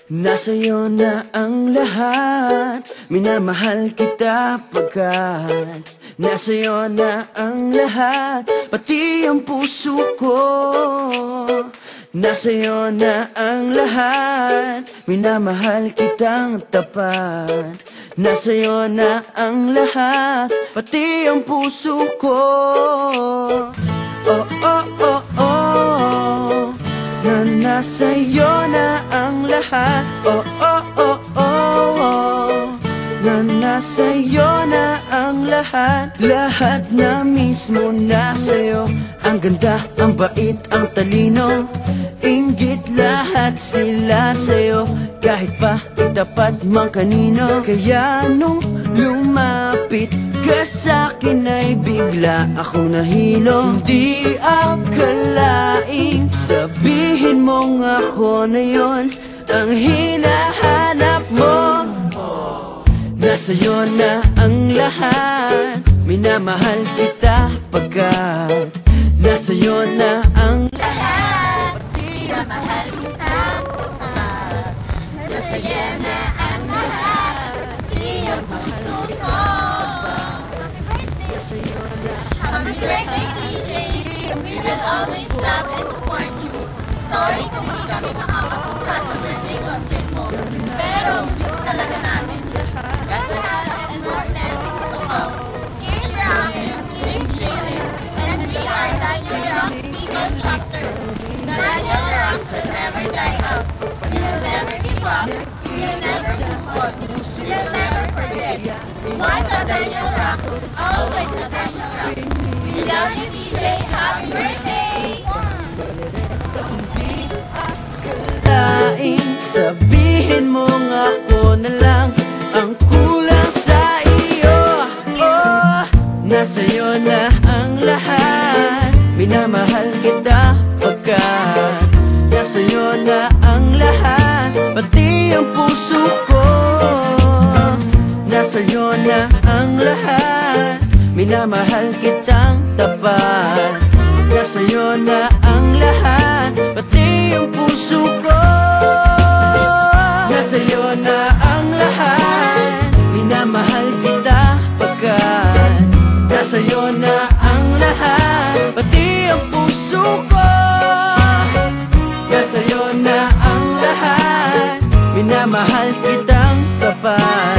Nasa'yo na ang lahat, minamahal kita pagkat nasa'yo na ang lahat, pati ang puso ko. Nasa'yo na ang lahat, minamahal kitang tapat. Nasa'yo na ang lahat, pati ang puso ko. Oh, oh, oh, oh, na nasa'yo na ang lahat. Oh, oh, oh, oh, oh, na nasa'yo na ang lahat. Lahat na mismo nasa'yo. Ang ganda, ang bait, ang talino, inggit lahat sila sa'yo. Kahit pa itapat mang kanino. Kaya nung lumapit ka sa'kin ay bigla akong nahilo. Hindi akalaing sabihin mong ako na yon ang hinahanap mo. Nasa'yo na ang lahat, minamahal kita pagkat nasa'yo na ang lahat, minamahal kita pagkat nasa'yo na ang lahat, pati ang puso ko. Happy birthday, DJ! We will always love and support you. Sorry kung di kami makapapunta sa birthday concert mo, pero gusto talaga namin. God bless and more blessings to come. Keep rocking, keep chilling, and we are Daniel Rocks Female Chapter. Daniel Rocks will never die out. We will never give up. We will never move on. We will never forget. Once a Daniel Rocks, always a Daniel Rocks. We love you, DJ. Happy birthday! laing sabihin mong ako na lang ang kulang sa iyo. Oh, nasa'yo na ang lahat, minamahal kita pagkat nasa'yo na ang lahat, pati ang puso ko. Nasa'yo na ang lahat, minamahal kitang tapat. Nasa'yo na ang lahat, pati ang puso ko. Nasa'yo na ang lahat, minamahal kita pagkat nasa'yo na ang lahat, pati ang puso ko. Nasa'yo na ang lahat, minamahal kitang tapat.